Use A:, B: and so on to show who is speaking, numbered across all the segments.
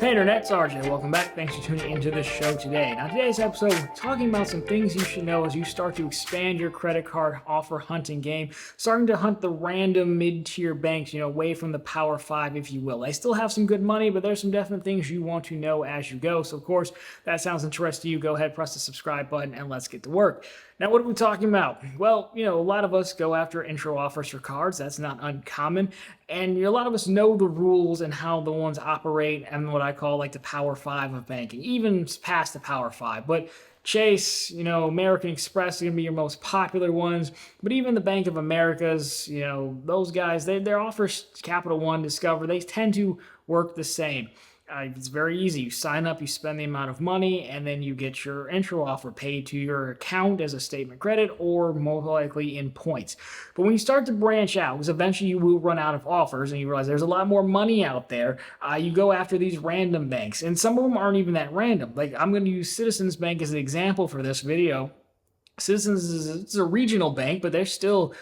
A: Hey Internet, it's RJ. Welcome back. Thanks for tuning into the show today. Now, today's episode, we're talking about some things you should know as you start to expand your credit card offer hunting game, starting to hunt the random mid-tier banks, away from the Power 5, if you will. They still have some good money, but there's some definite things you want to know as you go. So, of course, that sounds interesting to you. Go ahead, press the subscribe button, and let's get to work. Now, what are we talking about? Well, a lot of us go after intro offers for cards. That's not uncommon. And a lot of us know the rules and how the ones operate and what I call like the Power 5 of banking, even past the Power 5. But Chase, American Express are going to be your most popular ones. But even the Bank of Americas, those guys, their offers, Capital One, Discover, they tend to work the same. It's very easy. You sign up, you spend the amount of money, and then you get your intro offer paid to your account as a statement credit or more likely in points. But when you start to branch out, because eventually you will run out of offers and you realize there's a lot more money out there, you go after these random banks. And some of them aren't even that random. Like I'm going to use Citizens Bank as an example for this video. Citizens is a regional bank, but they're still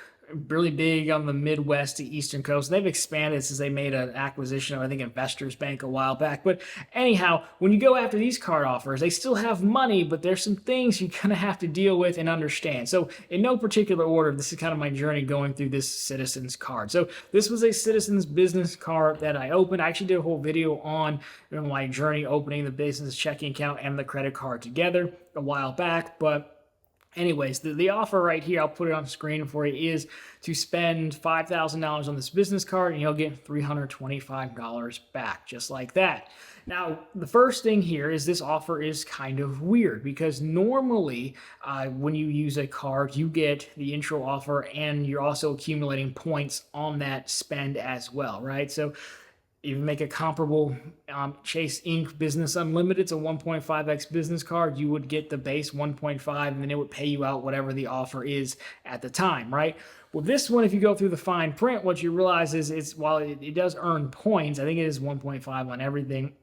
A: really big on the Midwest to Eastern Coast. They've expanded since they made an acquisition of, I think, Investors Bank a while back. But anyhow, when you go after these card offers, they still have money, but there's some things you kind of have to deal with and understand. So in no particular order, this is kind of my journey going through this Citizens card. So this was a Citizens business card that I opened. I actually did a whole video on my journey opening the business checking account and the credit card together a while back, but anyways, the offer right here, I'll put it on screen for you, is to spend $5,000 on this business card and you'll get $325 back, just like that. Now, the first thing here is this offer is kind of weird because normally when you use a card, you get the intro offer and you're also accumulating points on that spend as well, right? So you make a comparable Chase Inc. Business Unlimited, it's a 1.5x business card, you would get the base 1.5 and then it would pay you out whatever the offer is at the time, right? Well, this one, if you go through the fine print, what you realize is while it does earn points, I think it is 1.5 on everything,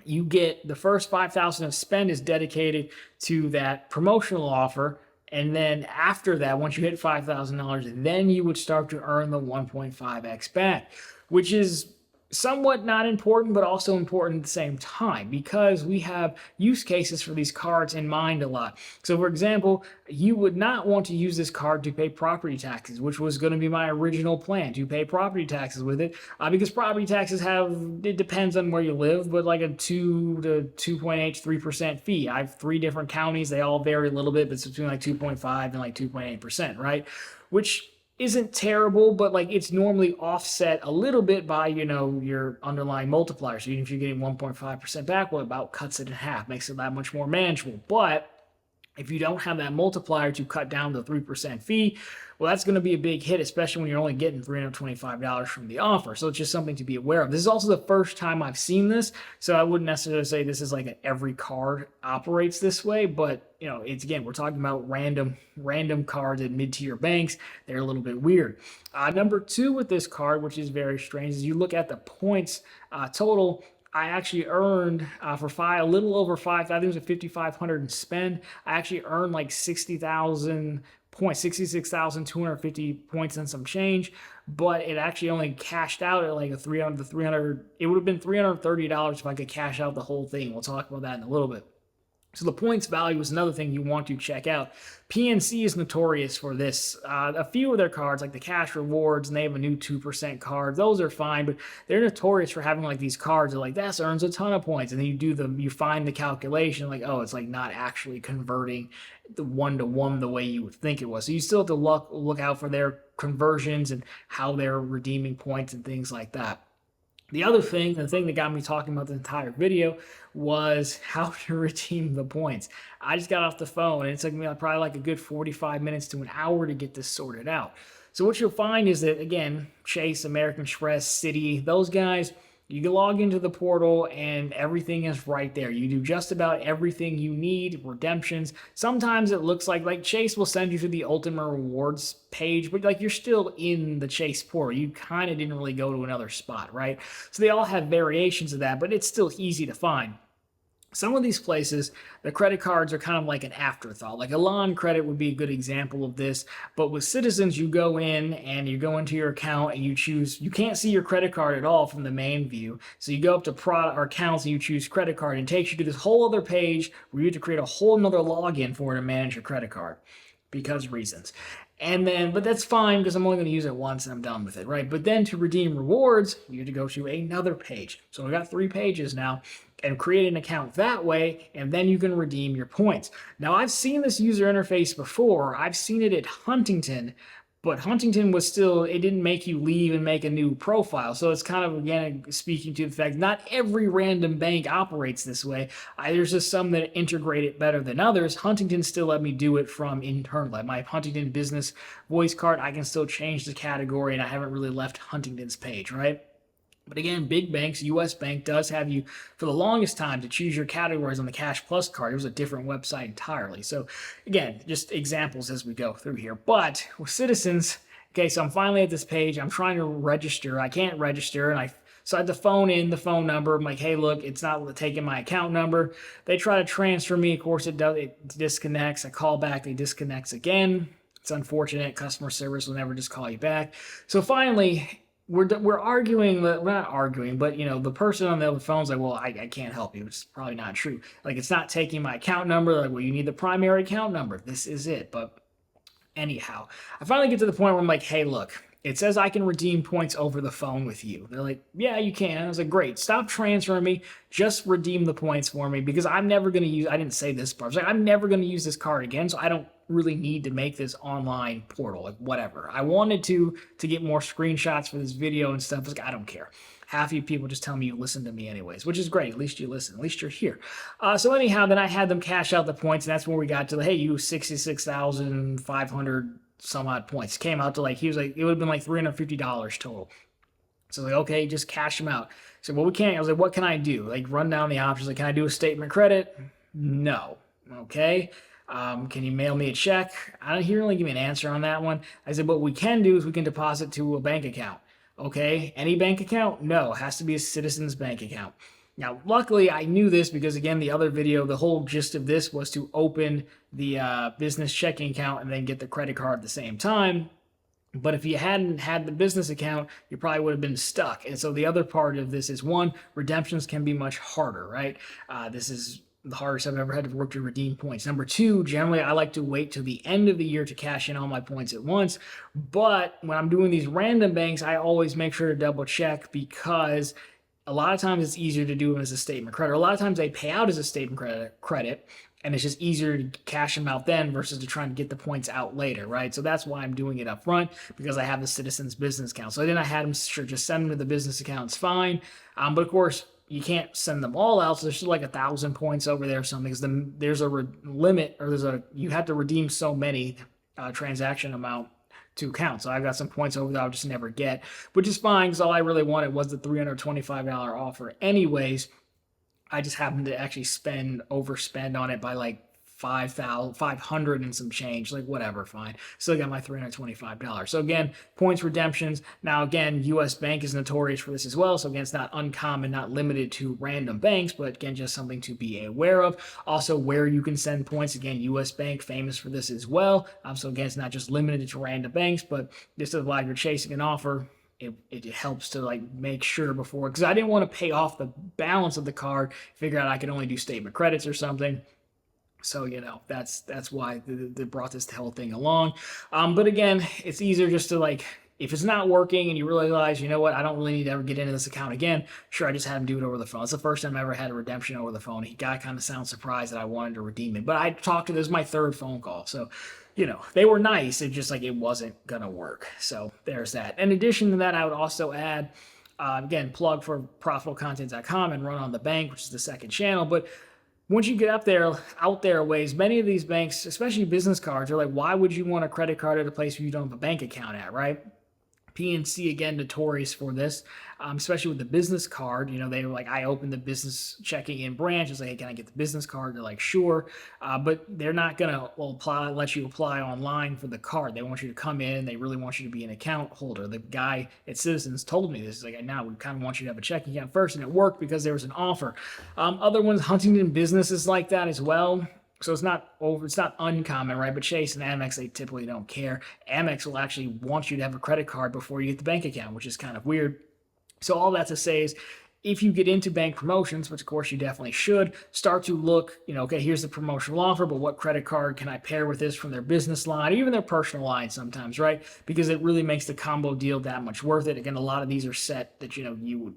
A: you get the first $5,000 of spend is dedicated to that promotional offer. And then after that, once you hit $5,000, then you would start to earn the 1.5x back, which is somewhat not important, but also important at the same time because we have use cases for these cards in mind a lot. So for example, you would not want to use this card to pay property taxes, which was going to be my original plan, to pay property taxes with it, because property taxes it depends on where you live, but like a 2 to 2.8 to 3% fee. I have 3 different counties. They all vary a little bit, but it's between like 2.5 and like 2.8%, right? Which isn't terrible, but like it's normally offset a little bit by, your underlying multiplier. So even if you're getting 1.5% back, well, it about cuts it in half, makes it that much more manageable. But if you don't have that multiplier to cut down the 3% fee, well, that's going to be a big hit, especially when you're only getting $325 from the offer. So it's just something to be aware of. This is also the first time I've seen this, so I wouldn't necessarily say this is like every card operates this way, but it's again, we're talking about random cards at mid-tier banks. They're a little bit weird. Number 2 with this card, which is very strange, is you look at the points total. I actually earned for a little over 5. I think it was a 5,500 in spend. I actually earned like 60,000 points, 66,250 points and some change. But it actually only cashed out at like a 300. It would have been $330 if I could cash out the whole thing. We'll talk about that in a little bit. So the points value is another thing you want to check out. PNC is notorious for this. A few of their cards, like the Cash Rewards, and they have a new 2% card. Those are fine, but they're notorious for having like these cards that like, this earns a ton of points. And then you find the calculation, like, oh, it's like not actually converting the 1-to-1 the way you would think it was. So you still have to look out for their conversions and how they're redeeming points and things like that. The other thing, the thing that got me talking about the entire video, was how to redeem the points. I just got off the phone and it took me probably like a good 45 minutes to an hour to get this sorted out. So what you'll find is that, again, Chase, American Express, Citi, those guys, you can log into the portal and everything is right there. You do just about everything you need, redemptions. Sometimes it looks like Chase will send you to the Ultimate Rewards page, but like you're still in the Chase portal. You kind of didn't really go to another spot, right? So they all have variations of that, but it's still easy to find. Some of these places, the credit cards are kind of like an afterthought. Like Elan Credit would be a good example of this. But with Citizens, you go in and you go into your account and you choose, you can't see your credit card at all from the main view. So you go up to product or accounts and you choose credit card, and it takes you to this whole other page where you have to create a whole nother login for to manage your credit card because reasons. And then, but that's fine because I'm only going to use it once and I'm done with it, right? But then to redeem rewards, you have to go to another page. So I got 3 pages now, and create an account that way, and then you can redeem your points. Now, I've seen this user interface before. I've seen it at Huntington, but Huntington was still, it didn't make you leave and make a new profile. So it's kind of, again, speaking to the fact not every random bank operates this way. There's just some that integrate it better than others. Huntington still let me do it from internal. Like my Huntington business voice card, I can still change the category, and I haven't really left Huntington's page, right? But again, big banks, US Bank does have you for the longest time to choose your categories on the Cash Plus card. It was a different website entirely. So again, just examples as we go through here. But with Citizens, okay, so I'm finally at this page. I'm trying to register. I can't register, and so I had to phone in the phone number. I'm like, hey, look, it's not taking my account number. They try to transfer me. Of course, it does. It disconnects. I call back. It disconnects again. It's unfortunate. Customer service will never just call you back. So finally, we're arguing, we're not arguing, but the person on the other phone's like, well, I can't help you. It's probably not true. Like, it's not taking my account number. Like, well, you need the primary account number. This is it. But anyhow, I finally get to the point where I'm like, hey, look, it says I can redeem points over the phone with you. They're like, yeah, you can. I was like, great. Stop transferring me. Just redeem the points for me, because I'm never going to use, I didn't say this part. I was like, I'm never going to use this card again, so I don't really need to make this online portal, like whatever. I wanted to get more screenshots for this video and stuff. I was like, I don't care. Half of you people just tell me you listen to me anyways, which is great. At least you listen. At least you're here. So anyhow, then I had them cash out the points, and that's where we got to the, hey, you 66,500 some odd points. Came out to like, he was like, it would have been like $350 total. So like, okay, just cash them out. So well, we can't. I was like, what can I do? Like, run down the options. Like, can I do a statement credit? No. Okay. Can you mail me a check? He didn't really give me an answer on that one. I said, what we can do is we can deposit to a bank account. Okay. Any bank account? No. It has to be a Citizens bank account. Now, luckily, I knew this because, again, the other video, the whole gist of this was to open the business checking account and then get the credit card at the same time. But if you hadn't had the business account, you probably would have been stuck. And so the other part of this is, one, redemptions can be much harder, right? This is the hardest I've ever had to work to redeem points. Number two, generally, I like to wait till the end of the year to cash in all my points at once. But when I'm doing these random banks, I always make sure to double check, because a lot of times it's easier to do them as a statement credit. A lot of times they pay out as a statement credit, and it's just easier to cash them out then versus to trying to get the points out later, right? So that's why I'm doing it up front, because I have the Citizens business account. So then I had them, sure, just send them to the business account. It's fine. But of course, you can't send them all out. So there's still like 1,000 points over there or something, because then there's a limit, or you have to redeem so many transaction amount to count. So I've got some points over that I'll just never get, which is fine, because all I really wanted was the $325 offer anyways. I just happened to actually overspend on it by like 500 and some change, like whatever, fine. Still got my $325. So again, points redemptions. Now again, US Bank is notorious for this as well. So again, it's not uncommon, not limited to random banks, but again, just something to be aware of. Also, where you can send points. Again, US Bank, famous for this as well. So again, it's not just limited to random banks, but just while you're chasing an offer, it helps to like make sure before, because I didn't want to pay off the balance of the card, figure out I could only do statement credits or something. So, that's why they brought this whole thing along. But again, it's easier just to like, if it's not working and you realize, you know what, I don't really need to ever get into this account again. Sure, I just had him do it over the phone. It's the first time I ever had a redemption over the phone. He got kind of sound surprised that I wanted to redeem it. But I talked to, this is my third phone call. So, they were nice. It just like, it wasn't going to work. So there's that. In addition to that, I would also add, again, plug for profitablecontent.com and Run on the Bank, which is the second channel. But once you get out there ways, many of these banks, especially business cards, are like, why would you want a credit card at a place where you don't have a bank account at, right? PNC, again, notorious for this, especially with the business card. You know, they were like, I opened the business checking in branch. It's like, hey, can I get the business card? They're like, sure. But they're not going to let you apply online for the card. They want you to come in. They really want you to be an account holder. The guy at Citizens told me this. He's like, now we kind of want you to have a checking account first. And it worked because there was an offer. Other ones, Huntington Business is like that as well. So it's not uncommon, right? But Chase and Amex, they typically don't care. Amex will actually want you to have a credit card before you get the bank account, which is kind of weird. So all that to say is, if you get into bank promotions, which of course you definitely should, start to look, okay, here's the promotional offer, but what credit card can I pair with this from their business line, even their personal line sometimes, right? Because it really makes the combo deal that much worth it. Again, a lot of these are set that,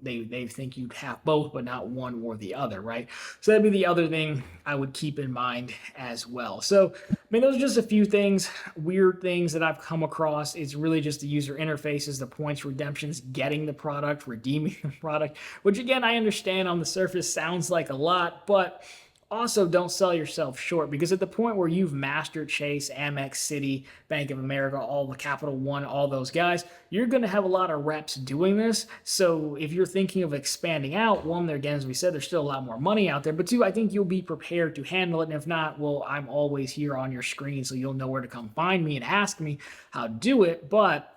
A: they think you'd have both, but not one or the other, right? So that'd be the other thing I would keep in mind as well. So, those are just a few things, weird things that I've come across. It's really just the user interfaces, the points redemptions, getting the product, redeeming the product, which again, I understand on the surface sounds like a lot, but also don't sell yourself short, because at the point where you've mastered Chase, Amex, Citi, Bank of America, all the Capital One, all those guys, you're going to have a lot of reps doing this. So if you're thinking of expanding out, one, there again, as we said, there's still a lot more money out there, but two, I think you'll be prepared to handle it. And if not, well, I'm always here on your screen, so you'll know where to come find me and ask me how to do it. But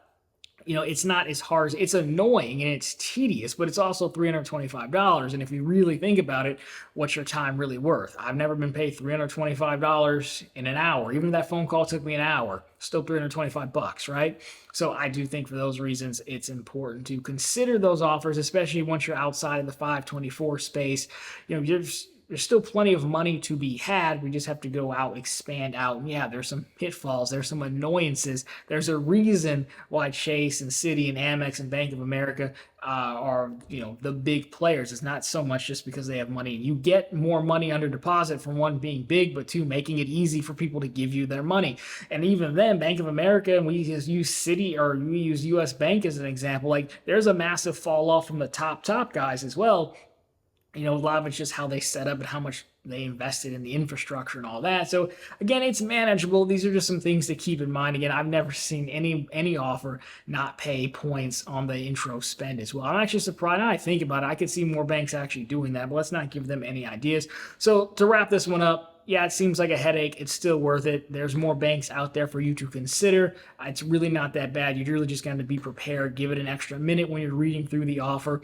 A: it's not as hard as, it's annoying and it's tedious, but it's also $325. And if you really think about it, what's your time really worth? I've never been paid $325 in an hour. Even if that phone call took me an hour, still $325, right? So I do think for those reasons, it's important to consider those offers, especially once you're outside of the 524 space. There's still plenty of money to be had. We just have to go out, expand out. And yeah, there's some pitfalls. There's some annoyances. There's a reason why Chase and Citi and Amex and Bank of America are, the big players. It's not so much just because they have money. You get more money under deposit from one, being big, but two, making it easy for people to give you their money. And even then, Bank of America, and we just use Citi, or we use US Bank as an example, like there's a massive fall off from the top guys as well. A lot of it's just how they set up and how much they invested in the infrastructure and all that. So again, it's manageable. These are just some things to keep in mind. Again, I've never seen any offer not pay points on the intro spend as well. I'm actually surprised. Now I think about it, I could see more banks actually doing that, but let's not give them any ideas. So to wrap this one up, yeah, it seems like a headache. It's still worth it. There's more banks out there for you to consider. It's really not that bad. You're really just going to be prepared. Give it an extra minute when you're reading through the offer.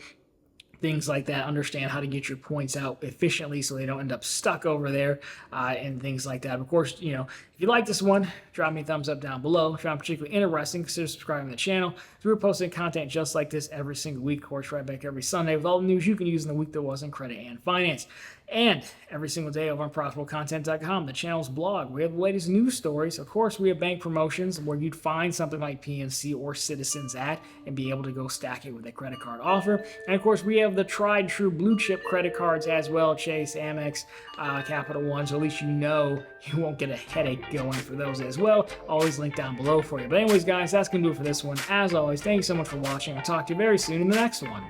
A: Things like that, understand how to get your points out efficiently so they don't end up stuck over there, and things like that. Of course, if you like this one, drop me a thumbs up down below. If you're not particularly interesting, consider subscribing to the channel. We're posting content just like this every single week. Of course, right back every Sunday with all the news you can use in the week that was in credit and finance. And every single day over on ProfitableContent.com, the channel's blog. We have the latest news stories. Of course, we have bank promotions where you'd find something like PNC or Citizens at and be able to go stack it with a credit card offer. And of course, we have the tried true blue chip credit cards as well, Chase, Amex, Capital One. So at least you won't get a headache going for those as well. Always linked down below for you. But anyways, guys, that's going to do it for this one. As always, thank you so much for watching. I'll talk to you very soon in the next one.